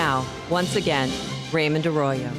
now, once again, Raymond Arroyo.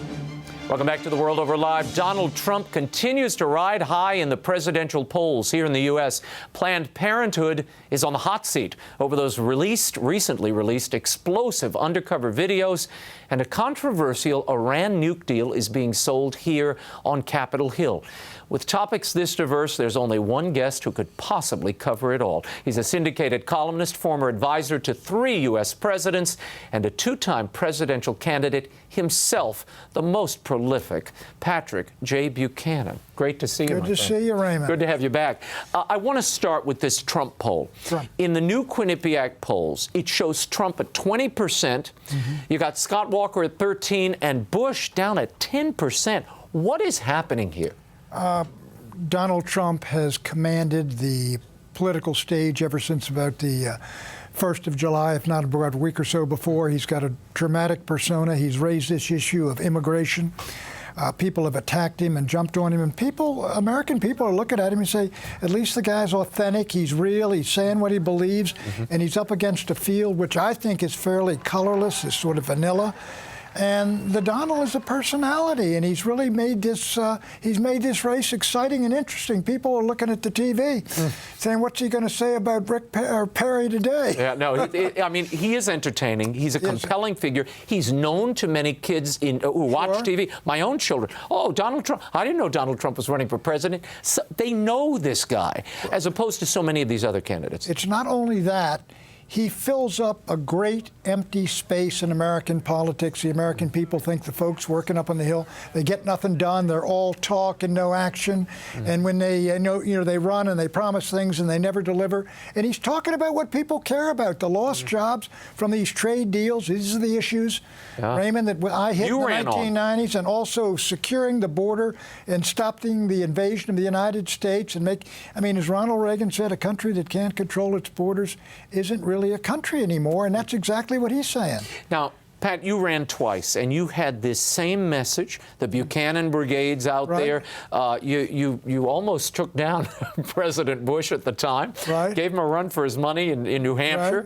Welcome back to The World Over Live. Donald Trump continues to ride high in the presidential polls here in the U.S. Planned Parenthood is on the hot seat over those recently released explosive undercover videos, and a controversial Iran nuke deal is being sold here on Capitol Hill. With topics this diverse, there's only one guest who could possibly cover it all. He's a syndicated columnist, former advisor to 3 U.S. presidents, and a 2-time presidential candidate himself, the most prolific, Patrick J. Buchanan. Great to see you, Good to see you, Raymond. Good to have you back. I want to start with this Trump poll. In the new Quinnipiac polls, it shows Trump at 20%. You got Scott Walker at 13% and Bush down at 10%. What is happening here? Donald Trump has commanded the political stage ever since about the 1st of July, if not about a week or so before. He's got a dramatic persona. He's raised this issue of immigration. People have attacked him and jumped on him, and American people are looking at him and say, at least the guy's authentic, he's real, he's saying what he believes, and he's up against a field which I think is fairly colorless, is sort of vanilla. And the Donald is a personality, and he's really made this race exciting and interesting. People are looking at the TV saying, what's he going to say about Rick Perry today? Yeah, no, I mean, he is entertaining. He's a compelling figure. He's known to many kids who watch TV. My own children. Oh, Donald Trump. I didn't know Donald Trump was running for president. So they know this guy, as opposed to so many of these other candidates. It's not only that. He fills up a great empty space in American politics. The American people think the folks working up on the Hill, they get nothing done. They're all talk and no action. And when they they run and they promise things and they never deliver. And he's talking about what people care about: the lost jobs from these trade deals. These are the issues, Raymond, that I hit in the 1990s, and also securing the border and stopping the invasion of the United States. And as Ronald Reagan said, a country that can't control its borders isn't really a country anymore, and that's exactly what he's saying. Now, Pat, you ran twice, and you had this same message. The Buchanan brigades out there. You almost took down President Bush at the time. Gave him a run for his money in New Hampshire.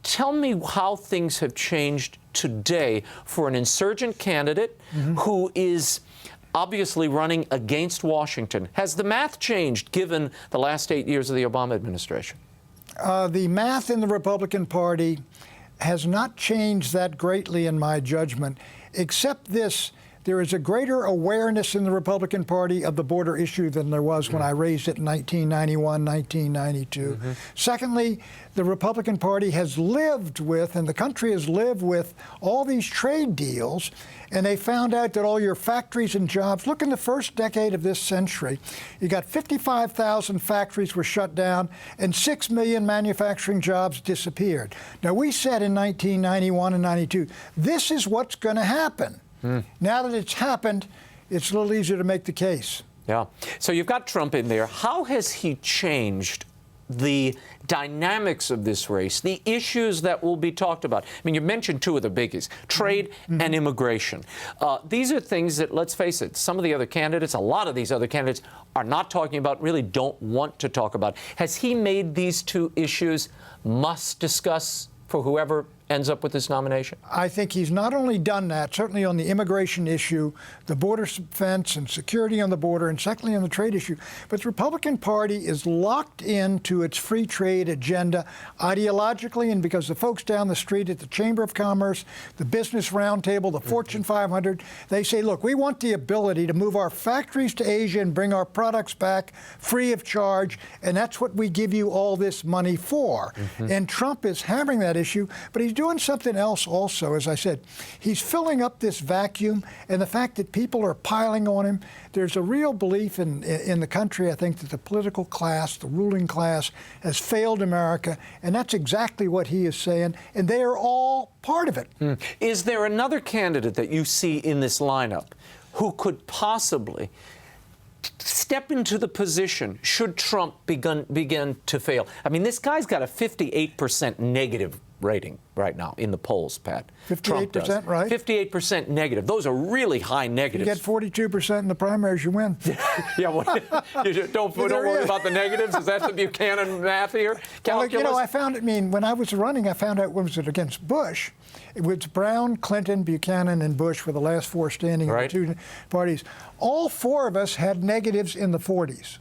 Tell me how things have changed today for an insurgent candidate who is obviously running against Washington. Has the math changed given the last 8 years of the Obama administration? The math in the Republican Party has not changed that greatly in my judgment, except this: there is a greater awareness in the Republican Party of the border issue than there was when I raised it in 1991, 1992. Secondly, the Republican Party has lived with, and the country has lived with, all these trade deals, and they found out that all your factories and jobs, look, in the first decade of this century, you got 55,000 factories were shut down and 6 million manufacturing jobs disappeared. Now, we said in 1991 and 92, this is what's going to happen. Now that it's happened, it's a little easier to make the case. Yeah. So you've got Trump in there. How has he changed the dynamics of this race, the issues that will be talked about? I mean, you mentioned 2 of the biggies, trade and immigration. These are things that, let's face it, some of the other candidates, a lot of these other candidates are not talking about, really don't want to talk about. Has he made these 2 issues must discuss for whoever ends up with this nomination? I think he's not only done that, certainly on the immigration issue, the border fence and security on the border, and secondly on the trade issue, but the Republican Party is locked into its free trade agenda ideologically, and because the folks down the street at the Chamber of Commerce, the Business Roundtable, the Fortune 500, they say, look, we want the ability to move our factories to Asia and bring our products back free of charge, and that's what we give you all this money for. And Trump is hammering that issue, but he's doing something else also. As I said, he's filling up this vacuum, and the fact that people are piling on him. There's a real belief in the country, I think, that the political class, the ruling class, has failed America, and that's exactly what he is saying, and they are all part of it. Is there another candidate that you see in this lineup who could possibly step into the position should Trump begin to fail? I mean, this guy's got a 58% negative rating right now in the polls, Pat. 58%, right? 58% negative. Those are really high negatives. You get 42% in the primaries, you win. Yeah, well, don't worry about the negatives. Is that the Buchanan math here? Well, you know, I found it. I mean, when I was running, I found out, was it against Bush? It was Brown, Clinton, Buchanan, and Bush were the last four standing in the two parties. All four of us had negatives in the 40s.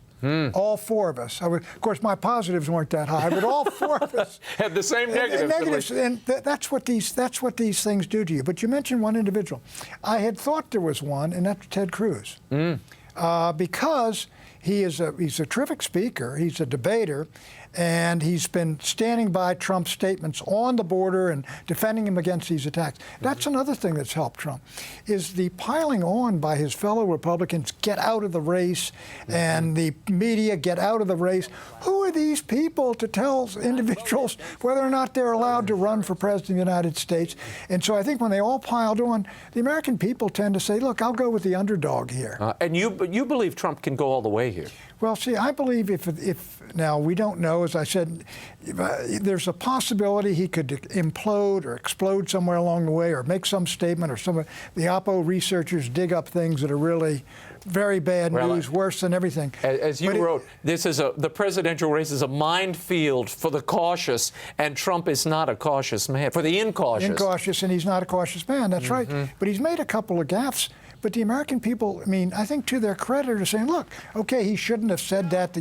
All four of us. Of course, my positives weren't that high, but all four of us had the same negatives. And that's what these things do to you. But you mentioned one individual. I had thought there was one, and that's Ted Cruz, because he's a terrific speaker. He's a debater. And he's been standing by Trump's statements on the border and defending him against these attacks. That's another thing that's helped Trump, is the piling on by his fellow Republicans, get out of the race, and the media, get out of the race. Who are these people to tell individuals whether or not they're allowed to run for president of the United States? And so I think when they all piled on, the American people tend to say, look, I'll go with the underdog here. And you believe Trump can go all the way here? Well, see, I believe if now we don't know, as I said, there's a possibility he could implode or explode somewhere along the way, or make some statement, or the Oppo researchers dig up things that are really very bad news, worse than everything. As you wrote, the presidential race is a minefield for the cautious, and Trump is not a cautious man. For the incautious. Incautious, and he's not a cautious man. That's right. But he's made a couple of gaffes. But the American people, I mean, I think to their credit, are saying, look, okay, he shouldn't have said that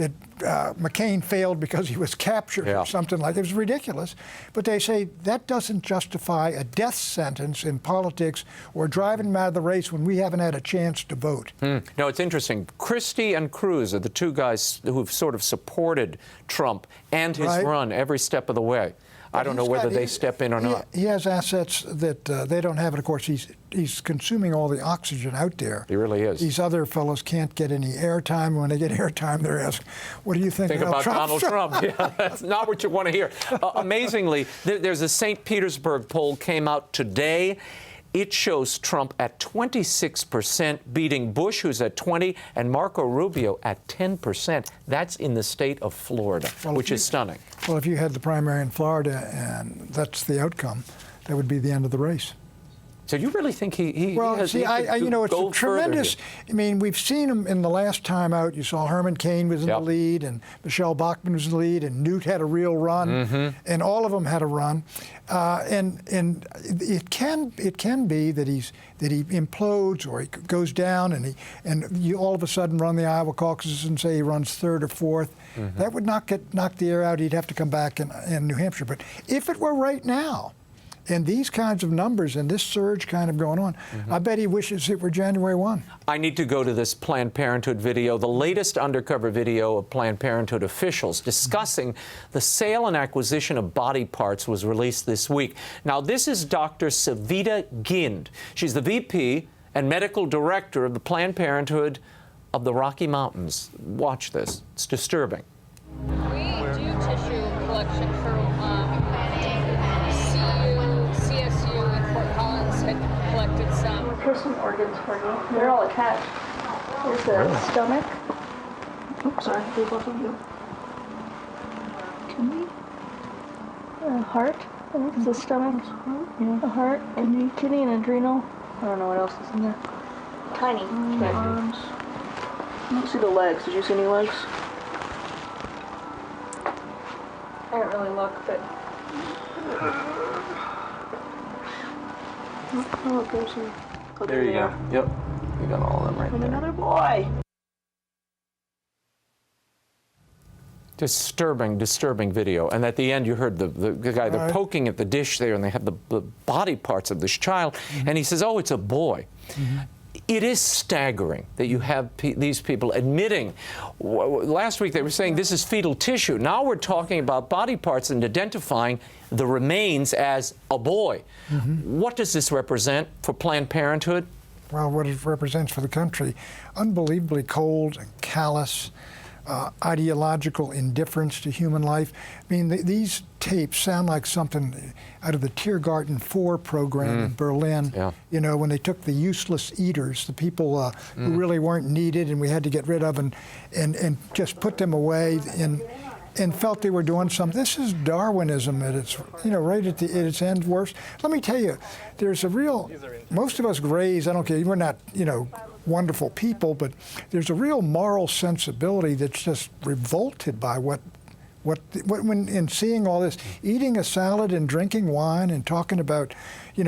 McCain failed because he was captured or something like that. It was ridiculous. But they say that doesn't justify a death sentence in politics or driving him out of the race when we haven't had a chance to vote. No, it's interesting. Christie and Cruz are the two guys who've sort of supported Trump and his run every step of the way. I don't know whether they step in or not. He has assets that they don't have, and of course he's consuming all the oxygen out there. He really is. These other fellows can't get any airtime. When they get airtime, they're asking, "What do you think about Trump?" Donald Trump? Yeah, that's not what you want to hear. Amazingly, there's a St. Petersburg poll came out today. It shows Trump at 26%, beating Bush, who's at 20%, and Marco Rubio at 10%. That's in the state of Florida, which is stunning. Well, if you had the primary in Florida and that's the outcome, that would be the end of the race. So you really think he well, has... see, you know, it's a tremendous... I mean, we've seen him in the last time out. You saw Herman Cain was in the lead, and Michelle Bachmann was in the lead, and Newt had a real run, and all of them had a run. And it can be that he implodes or he goes down, and you all of a sudden run the Iowa caucuses and say he runs third or fourth. That would knock the air out. He'd have to come back in New Hampshire. But if it were right now, and these kinds of numbers and this surge kind of going on, I bet he wishes it were January 1. I need to go to this Planned Parenthood video, the latest undercover video of Planned Parenthood officials discussing the sale and acquisition of body parts was released this week. Now, this is Dr. Savita Gind. She's the VP and medical director of the Planned Parenthood of the Rocky Mountains. Watch this. It's disturbing. We do tissue collection for collected some. Here's some organs for you. They're all attached. Here's the stomach. Oops, sorry, they both of you. Kidney. Heart. I think it's the stomach. Yeah. A heart. Kidney and adrenal. I don't know what else is in there. Tiny. Arms. I don't see the legs. Did you see any legs? I didn't really look, but. Oh, there you go. Yep. You got all of them right there. Another boy. Disturbing video. And at the end, you heard the guy, they're poking at the dish there, and they have the body parts of this child. And he says, oh, it's a boy. It is staggering that you have these people admitting. Last week they were saying this is fetal tissue. Now we're talking about body parts and identifying the remains as a boy. What does this represent for Planned Parenthood? Well, what it represents for the country, unbelievably cold and callous, ideological indifference to human life. I mean, these tapes sound like something out of the Tiergarten 4 program in Berlin. You know, when they took the useless eaters, the people who really weren't needed and we had to get rid of, and just put them away and felt they were doing something. This is Darwinism at its, right at its end worst. Let me tell you, there's a real, most of us Greys, I don't care, we're not, wonderful people, but there's a real moral sensibility that's just revolted by what when in seeing all this, eating a salad and drinking wine and talking about,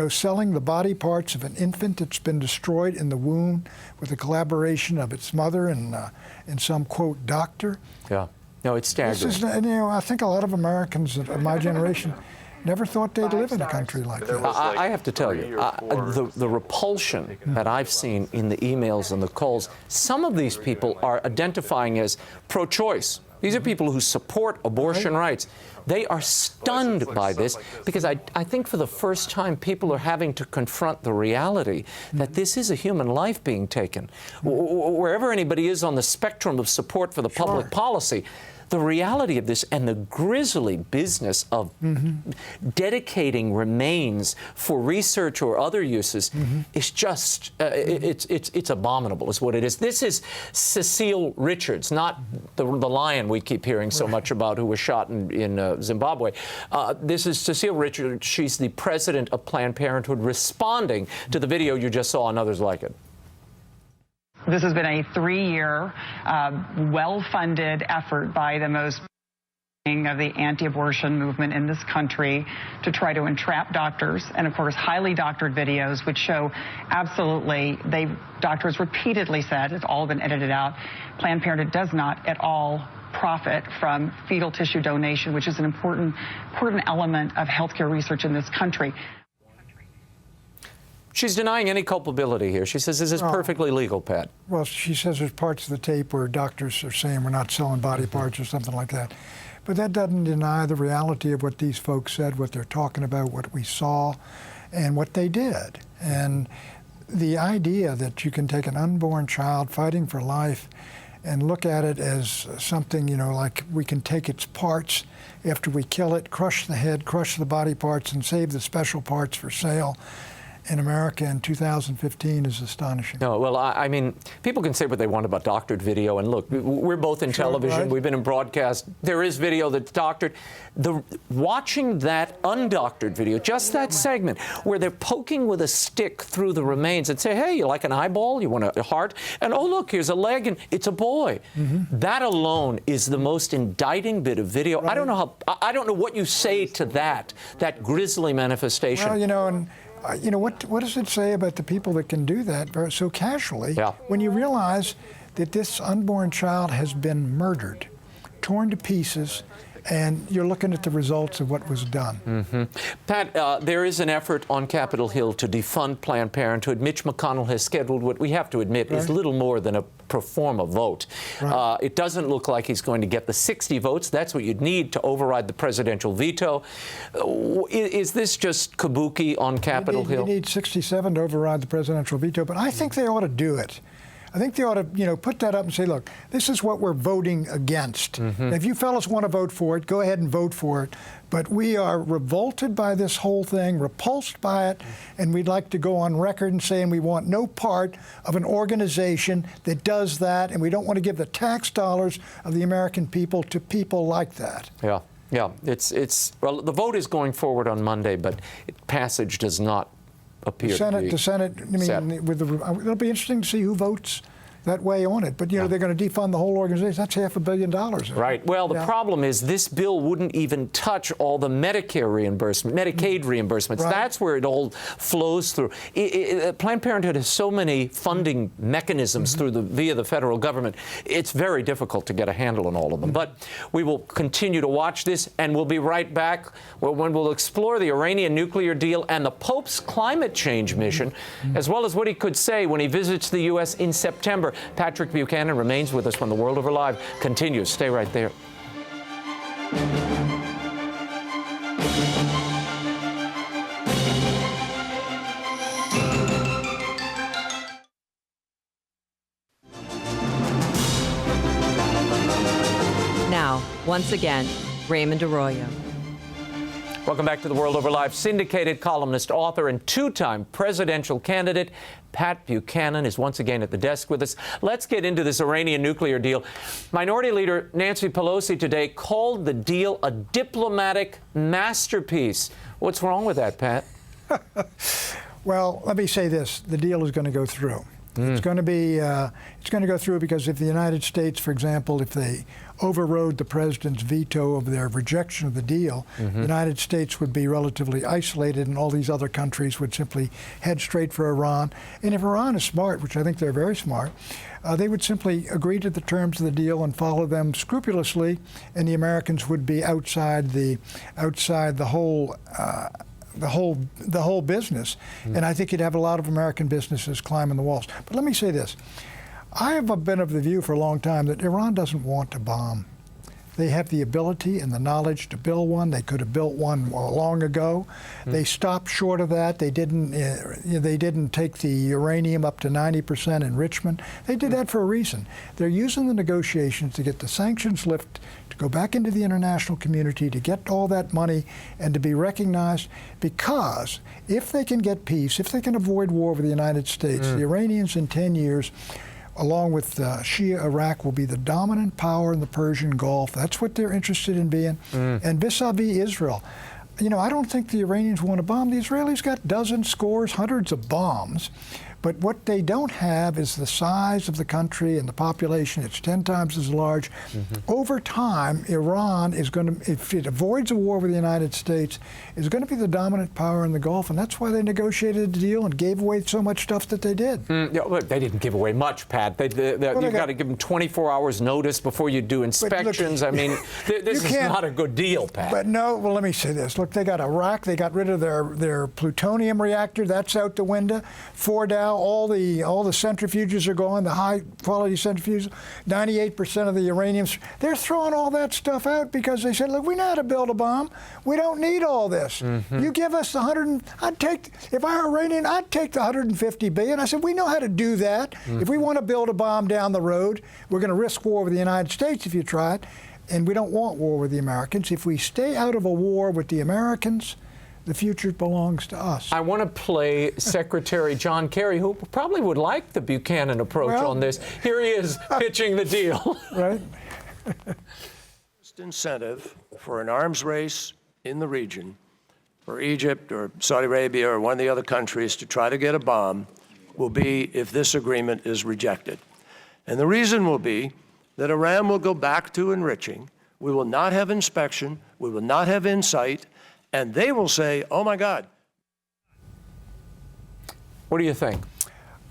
selling the body parts of an infant that's been destroyed in the womb with the collaboration of its mother and some, quote, doctor. Yeah. No, it's staggering. This is, I think a lot of Americans of my generation never thought they'd live in a country like this. I have to tell you, the repulsion that I've seen in the emails and the calls, some of these people are identifying as pro-choice. These are people who support abortion rights. They are stunned by this because I think for the first time people are having to confront the reality that this is a human life being taken. Wherever anybody is on the spectrum of support for the public policy, the reality of this and the grisly business of dedicating remains for research or other uses is just, it's abominable is what it is. This is Cecile Richards, not the lion we keep hearing so much about who was shot in Zimbabwe. This is Cecile Richards. She's the president of Planned Parenthood responding to the video you just saw and others like it. This has been a 3-year, well-funded effort by the most of the anti-abortion movement in this country to try to entrap doctors, and of course highly doctored videos which show absolutely, doctors repeatedly said, it's all been edited out, Planned Parenthood does not at all profit from fetal tissue donation, which is an important element of healthcare research in this country. She's denying any culpability here. She says this is perfectly legal, Pat. Well, she says there's parts of the tape where doctors are saying we're not selling body parts or something like that. But that doesn't deny the reality of what these folks said, what they're talking about, what we saw, and what they did. And the idea that you can take an unborn child fighting for life and look at it as something, like we can take its parts after we kill it, crush the head, crush the body parts, and save the special parts for sale in America in 2015 is astonishing. No, well, I mean, people can say what they want about doctored video, and look, we're both in television, right? We've been in broadcast, there is video that's doctored. Watching that undoctored video, just that segment, where they're poking with a stick through the remains and say, hey, you like an eyeball, you want a heart, and oh look, here's a leg, and it's a boy. That alone is the most indicting bit of video. Right. I don't know what you say to that grisly manifestation. Well, and what does it say about the people that can do that so casually when you realize that this unborn child has been murdered, torn to pieces, and you're looking at the results of what was done. Pat, there is an effort on Capitol Hill to defund Planned Parenthood. Mitch McConnell has scheduled what we have to admit is little more than a pro forma vote. Right. It doesn't look like he's going to get the 60 votes. That's what you'd need to override the presidential veto. Is this just kabuki on Capitol Hill? You need 67 to override the presidential veto, but I think they ought to do it. I think they ought to, put that up and say, look, this is what we're voting against. If you fellas want to vote for it, go ahead and vote for it. But we are revolted by this whole thing, repulsed by it, and we'd like to go on record and saying we want no part of an organization that does that, and we don't want to give the tax dollars of the American people to people like that. Yeah. Well, the vote is going forward on Monday, but passage does not appear the Senate, it'll be interesting to see who votes that way on it. But, they're going to defund the whole organization. That's $500 million. Right. Well, the problem is this bill wouldn't even touch all the Medicare reimbursement, Medicaid reimbursements. Right. That's where it all flows through. Planned Parenthood has so many funding mechanisms via the federal government. It's very difficult to get a handle on all of them. But we will continue to watch this, and we'll be right back when we'll explore the Iranian nuclear deal and the Pope's climate change mission, as well as what he could say when he visits the U.S. in September. Patrick Buchanan remains with us when The World Over Live continues. Stay right there. Now, once again, Raymond Arroyo. Welcome back to The World Over Live. Syndicated columnist, author, and two-time presidential candidate Pat Buchanan is once again at the desk with us. Let's get into this Iranian nuclear deal. Minority Leader Nancy Pelosi today called the deal a diplomatic masterpiece. What's wrong with that, Pat? Well, let me say this. The deal is going to go through. It's going to go through because if the United States, for example, if they overrode the president's veto of their rejection of the deal, the United States would be relatively isolated and all these other countries would simply head straight for Iran. And if Iran is smart, which I think they're very smart, they would simply agree to the terms of the deal and follow them scrupulously, and the Americans would be outside the whole business. And I think you'd have a lot of American businesses climbing the walls. But let me say this. I have been of the view for a long time that Iran doesn't want to bomb. They have the ability and the knowledge to build one. They could have built one long ago. They stopped short of that. They didn't take the uranium up to 90% enrichment. They did that for a reason. They're using the negotiations to get the sanctions lifted, to go back into the international community, to get all that money and to be recognized, because if they can get peace, if they can avoid war with the United States, the Iranians in 10 years, along with Shia Iraq, will be the dominant power in the Persian Gulf. That's what they're interested in being. And vis-a-vis Israel, you know, I don't think the Iranians want to bomb. The Israelis got dozens, scores, hundreds of bombs. But what they don't have is the size of the country and the population. It's 10 times as large. Over time, Iran is going to, if it avoids a war with the United States, is going to be the dominant power in the Gulf. And that's why they negotiated the deal and gave away so much stuff that they did. Yeah, well, they didn't give away much, Pat. You've got to give them 24 hours notice before you do inspections. Look, I mean, this is not a good deal, Pat. But no, well, let me say this. Look, they got Iraq. They got rid of their plutonium reactor. That's out the window. Fordow. All the centrifuges are gone, the high-quality centrifuges. 98% of the uranium. They're throwing all that stuff out because they said, look, we know how to build a bomb. We don't need all this. You give us the if I were Iranian, I'd take the $150 billion. I said, we know how to do that. If we want to build a bomb down the road, we're going to risk war with the United States if you try it. And we don't want war with the Americans. If we stay out of a war with the Americans, the future belongs to us. I want to play Secretary John Kerry, who probably would like the Buchanan approach on this. Here he is pitching the deal. Right. Incentive for an arms race in the region for Egypt or Saudi Arabia or one of the other countries to try to get a bomb will be if this agreement is rejected. And the reason will be that Iran will go back to enriching. We will not have inspection. We will not have insight. And they will say, oh, my God. What do you think?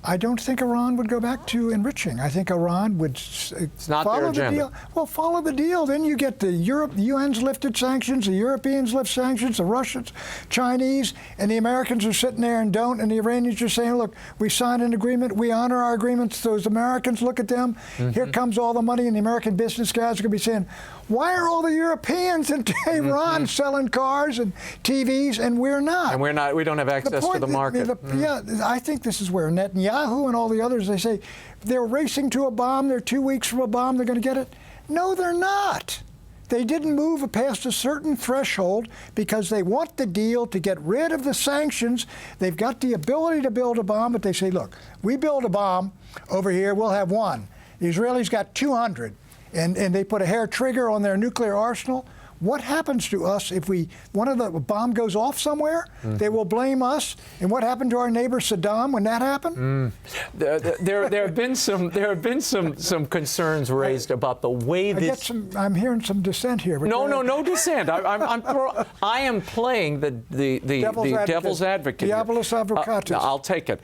I don't think Iran would go back to enriching. I think Iran would follow the deal. Well, follow the deal. Then you get the UN's lifted sanctions, the Europeans lift sanctions, the Russians, Chinese, and the Americans are sitting there and don't. And the Iranians are saying, look, we signed an agreement. We honor our agreements. Those Americans, look at them. Here comes all the money. And the American business guys are going to be saying, why are all the Europeans in Iran selling cars and TVs and we're not? And we're not. We don't have access to the market. Yeah, I think this is where Netanyahu and all the others, they say they're racing to a bomb. They're 2 weeks from a bomb. They're going to get it. No, they're not. They didn't move past a certain threshold because they want the deal to get rid of the sanctions. They've got the ability to build a bomb, but they say, look, we build a bomb over here, we'll have one. The Israelis got 200. And they put a hair trigger on their nuclear arsenal. What happens to us if one of the bomb goes off somewhere? They will blame us. And what happened to our neighbor Saddam when that happened? There have been some concerns raised about the way this. I'm hearing some dissent here. No dissent. I am playing the devil's advocate. Diabolus advocatus. I'll take it.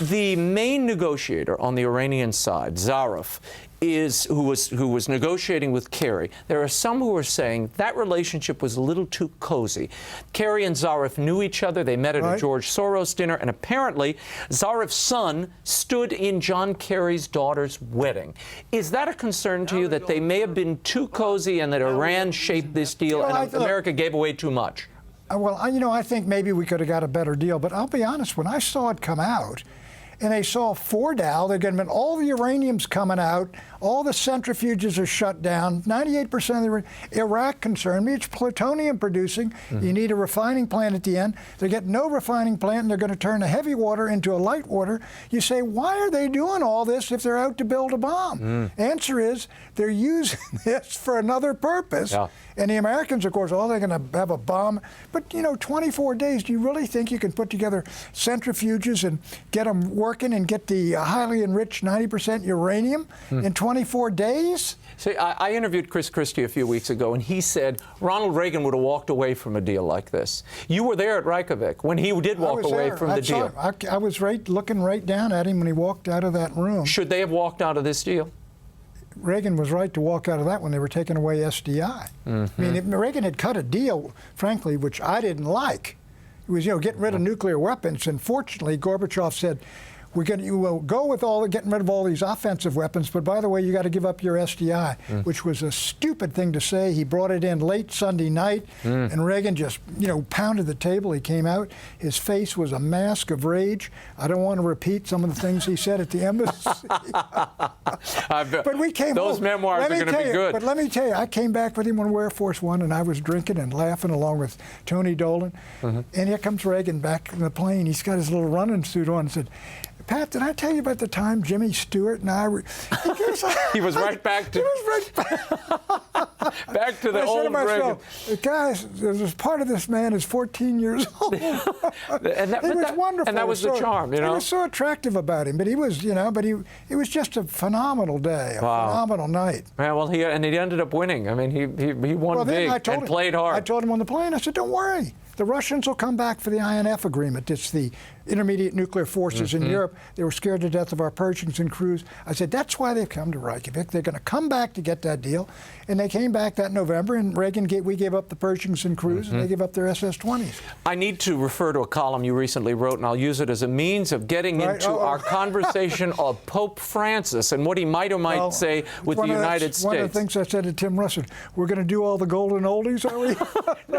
The main negotiator on the Iranian side, Zarif, who was negotiating with Kerry. There are some who are saying that relationship was a little too cozy. Kerry and Zarif knew each other. They met at a George Soros dinner, and apparently Zarif's son stood in John Kerry's daughter's wedding. Is that a concern to you that they may have been too cozy and that Iran shaped this deal and America gave away too much? Well, I think maybe we could have got a better deal, but I'll be honest, when I saw it come out, and they saw Fordow, they're going to all the uranium's coming out All the centrifuges are shut down. 98% of the Iraq concerned me. It's plutonium producing. You need a refining plant at the end. They get no refining plant, and they're going to turn the heavy water into a light water. You say, why are they doing all this if they're out to build a bomb? Answer is, they're using this for another purpose. Yeah. And the Americans, of course, they're going to have a bomb. But, 24 days, do you really think you can put together centrifuges and get them working and get the highly enriched 90% uranium in 24 days? See, I interviewed Chris Christie a few weeks ago, and he said Ronald Reagan would have walked away from a deal like this. You were there at Reykjavik when he did walk away from the deal. I was looking right down at him when he walked out of that room. Should they have walked out of this deal? Reagan was right to walk out of that when they were taking away SDI. I mean, if Reagan had cut a deal, frankly, which I didn't like, it was, getting rid of nuclear weapons. And fortunately, Gorbachev said, you will go with getting rid of all these offensive weapons, but by the way, you got to give up your SDI, which was a stupid thing to say. He brought it in late Sunday night, and Reagan just, pounded the table. He came out. His face was a mask of rage. I don't want to repeat some of the things he said at the embassy. But we came Those home. memoirs are going to be good. But let me tell you, I came back with him on Air Force One, and I was drinking and laughing along with Tony Dolan. And here comes Reagan back in the plane. He's got his little running suit on and said, Pat, did I tell you about the time Jimmy Stewart and I were... He was right back to... He was right back to the old Reagan. Guys, there's part of this man is 14 years old. He was wonderful. And that was the charm, It was so attractive about him. But he was, it was just a phenomenal day, a phenomenal night. Yeah, well, he ended up winning. I mean, he won big and played hard. I told him on the plane, I said, don't worry. The Russians will come back for the INF agreement. It's the intermediate nuclear forces in Europe. They were scared to death of our Pershings and crews. I said, that's why they've come to Reykjavik. They're going to come back to get that deal. And they came back that November, and we gave up the Pershings and crews, and they gave up their SS-20s. I need to refer to a column you recently wrote, and I'll use it as a means of getting into our conversation of Pope Francis and what he might or might say with the United States. One of the things I said to Tim Russell, we're going to do all the golden oldies, are we?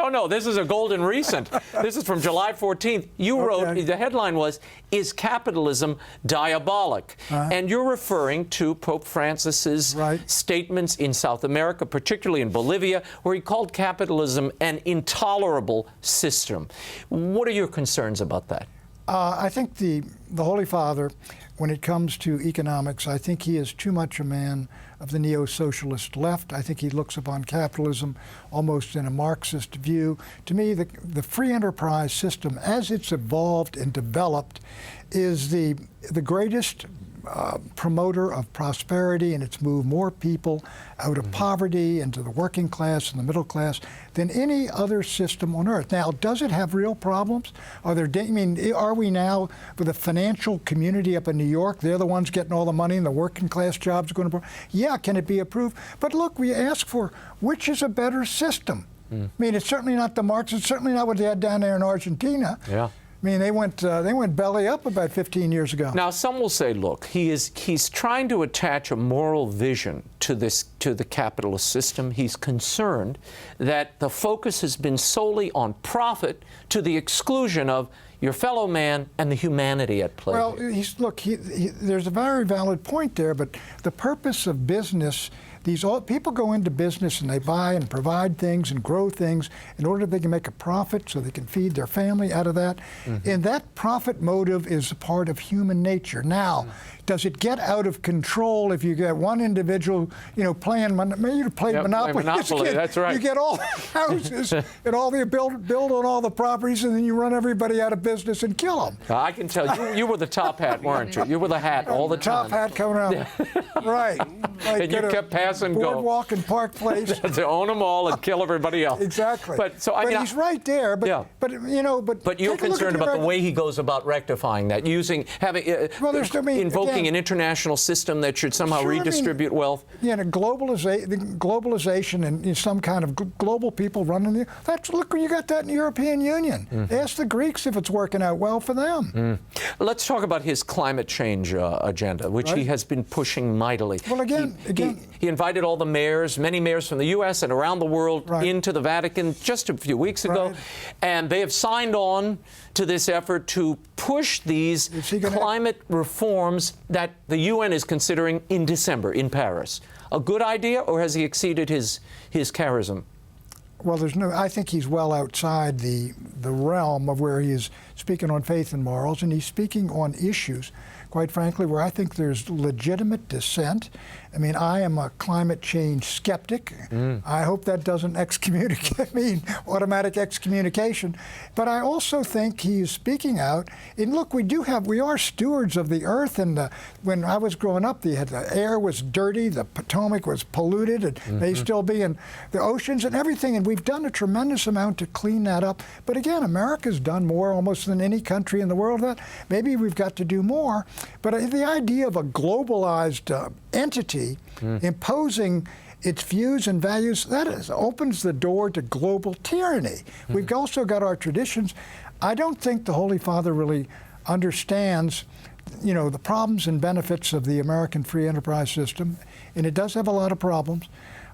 No, this is a golden recent. This is from July 14th. You wrote, the headline was, "Is Capitalism Diabolic?" And you're referring to Pope Francis's statements in South America, particularly in Bolivia, where he called capitalism an intolerable system. What are your concerns about that? I think the Holy Father, when it comes to economics, I think he is too much a man of the neo-socialist left. I think he looks upon capitalism almost in a Marxist view. To me, the free enterprise system, as it's evolved and developed, is the greatest promoter of prosperity, and it's moved more people out of poverty into the working class and the middle class than any other system on earth. Now, does it have real problems? Are we now with a financial community up in New York? They're the ones getting all the money, and the working class jobs are going to. Yeah, can it be approved? But look, we ask for which is a better system. I mean, it's certainly not the Marxists. It's certainly not what they had down there in Argentina. Yeah. I mean, they went belly up about 15 years ago. Now, some will say, look, he's trying to attach a moral vision to the capitalist system. He's concerned that the focus has been solely on profit to the exclusion of your fellow man and the humanity at play. Well, there's a very valid point there, but the purpose of business. People go into business and they buy and provide things and grow things in order that they can make a profit so they can feed their family out of that. And that profit motive is a part of human nature. Now, does it get out of control if you get one individual, playing Monopoly? That's right. You get all the houses and all the build on all the properties, and then you run everybody out of business and kill them. I can tell you were the top hat, weren't you? You were the hat all the time. Top hat coming around. Right. Like and you kept pass and go. Boardwalk and Park Place. To own them all and kill everybody else. Exactly. But he's right there. But you're concerned about the way he goes about rectifying that, invoking an international system that should somehow redistribute wealth. Globalization and some kind of global people running the. Look, you got that in the European Union. Ask the Greeks if it's working out well for them. Let's talk about his climate change agenda, which he has been pushing mightily. Well, he invited all the mayors, many mayors from the U.S. and around the world, into the Vatican just a few weeks ago, and they have signed on to this effort to push these climate reforms that the UN is considering in December in Paris, a good idea, or has he exceeded his charism? Well, I think he's well outside the realm of where he is speaking on faith and morals, and he's speaking on issues, quite frankly, where I think there's legitimate dissent. I mean, I am a climate change skeptic. I hope that doesn't automatic excommunication. But I also think he's speaking out. And look, we are stewards of the earth. And when I was growing up, the air was dirty, the Potomac was polluted, and may still be, and the oceans and everything. And we've done a tremendous amount to clean that up. But again, America's done more almost than any country in the world. That maybe we've got to do more. But the idea of a globalized entity imposing its views and values, opens the door to global tyranny. We've also got our traditions. I don't think the Holy Father really understands, the problems and benefits of the American free enterprise system, and it does have a lot of problems,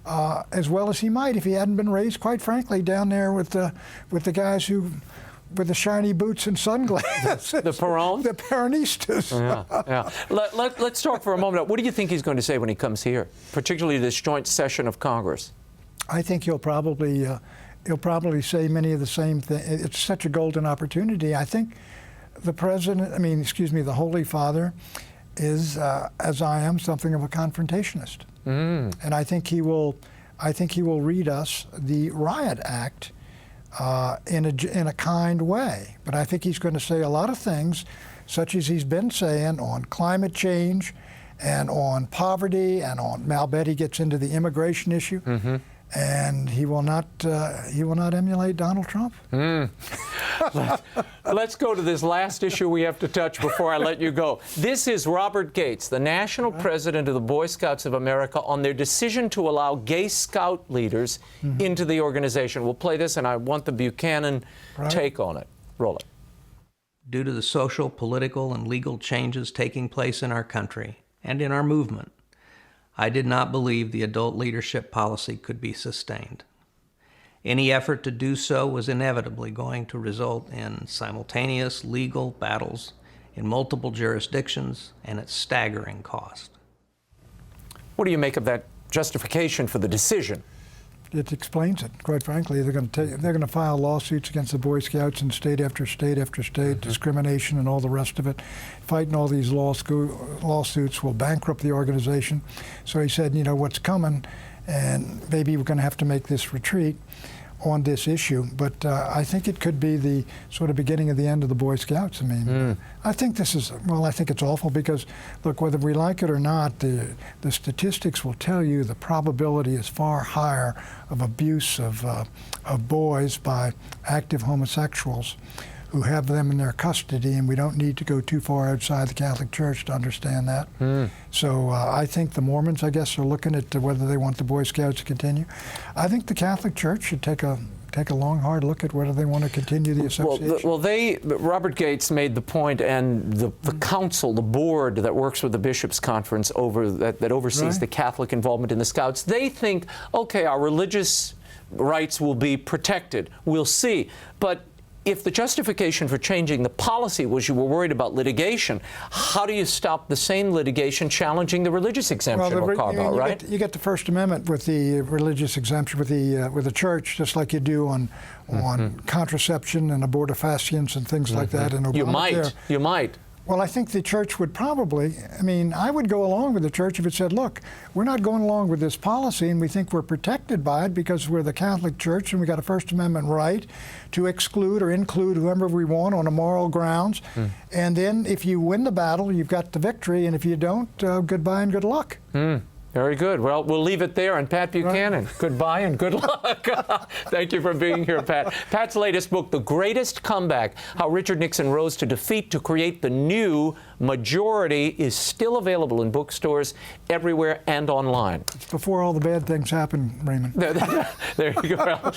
as well as he might if he hadn't been raised, quite frankly, down there with the guys with the shiny boots and sunglasses. The Perones? The Peronistas. Yeah. Let's talk for a moment. What do you think he's going to say when he comes here, particularly this joint session of Congress? I think he'll probably say many of the same things. It's such a golden opportunity. I think the Holy Father is, as I am, something of a confrontationist. And I think he will read us the Riot Act in a kind way. But I think he's going to say a lot of things, such as he's been saying on climate change and on poverty and on, I'll bet he gets into the immigration issue. And he will not emulate Donald Trump. Let's go to this last issue we have to touch before I let you go. This is Robert Gates, the national president of the Boy Scouts of America, on their decision to allow gay scout leaders into the organization. We'll play this, and I want the Buchanan take on it. Roll it. Due to the social, political, and legal changes taking place in our country and in our movement, I did not believe the adult leadership policy could be sustained. Any effort to do so was inevitably going to result in simultaneous legal battles in multiple jurisdictions and at staggering cost. What do you make of that justification for the decision? It explains it, quite frankly. They're going to file lawsuits against the Boy Scouts in state after state after state, discrimination and all the rest of it. Fighting all these lawsuits will bankrupt the organization. So he said, what's coming, and maybe we're going to have to make this retreat on this issue. But I think it could be the sort of beginning of the end of the Boy Scouts. I mean, I think I think it's awful because, look, whether we like it or not, the statistics will tell you the probability is far higher of abuse of boys by active homosexuals who have them in their custody, and we don't need to go too far outside the Catholic Church to understand that. So I think the Mormons, I guess, are looking at whether they want the Boy Scouts to continue. I think the Catholic Church should take a long, hard look at whether they want to continue the association. Robert Gates made the point, and the council, the board that works with the Bishops' Conference that oversees the Catholic involvement in the Scouts, they think, okay, our religious rights will be protected. We'll see. But if the justification for changing the policy was you were worried about litigation, how do you stop the same litigation challenging the religious exemption or carve-out, right? You get the First Amendment with the religious exemption with the church, just like you do on contraception and abortifacients and things like that. And You might. Well, I think the church would probably, I would go along with the church if it said, look, we're not going along with this policy and we think we're protected by it because we're the Catholic Church and we got a First Amendment right to exclude or include whoever we want on a moral grounds. And then if you win the battle, you've got the victory, and if you don't, goodbye and good luck. Very good. Well, we'll leave it there. And Pat Buchanan, goodbye and good luck. Thank you for being here, Pat. Pat's latest book, The Greatest Comeback, How Richard Nixon Rose to Defeat to Create the New Majority, is still available in bookstores everywhere and online. It's before all the bad things happen, Raymond. There you go. Well,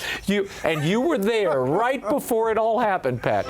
you were there right before it all happened, Pat.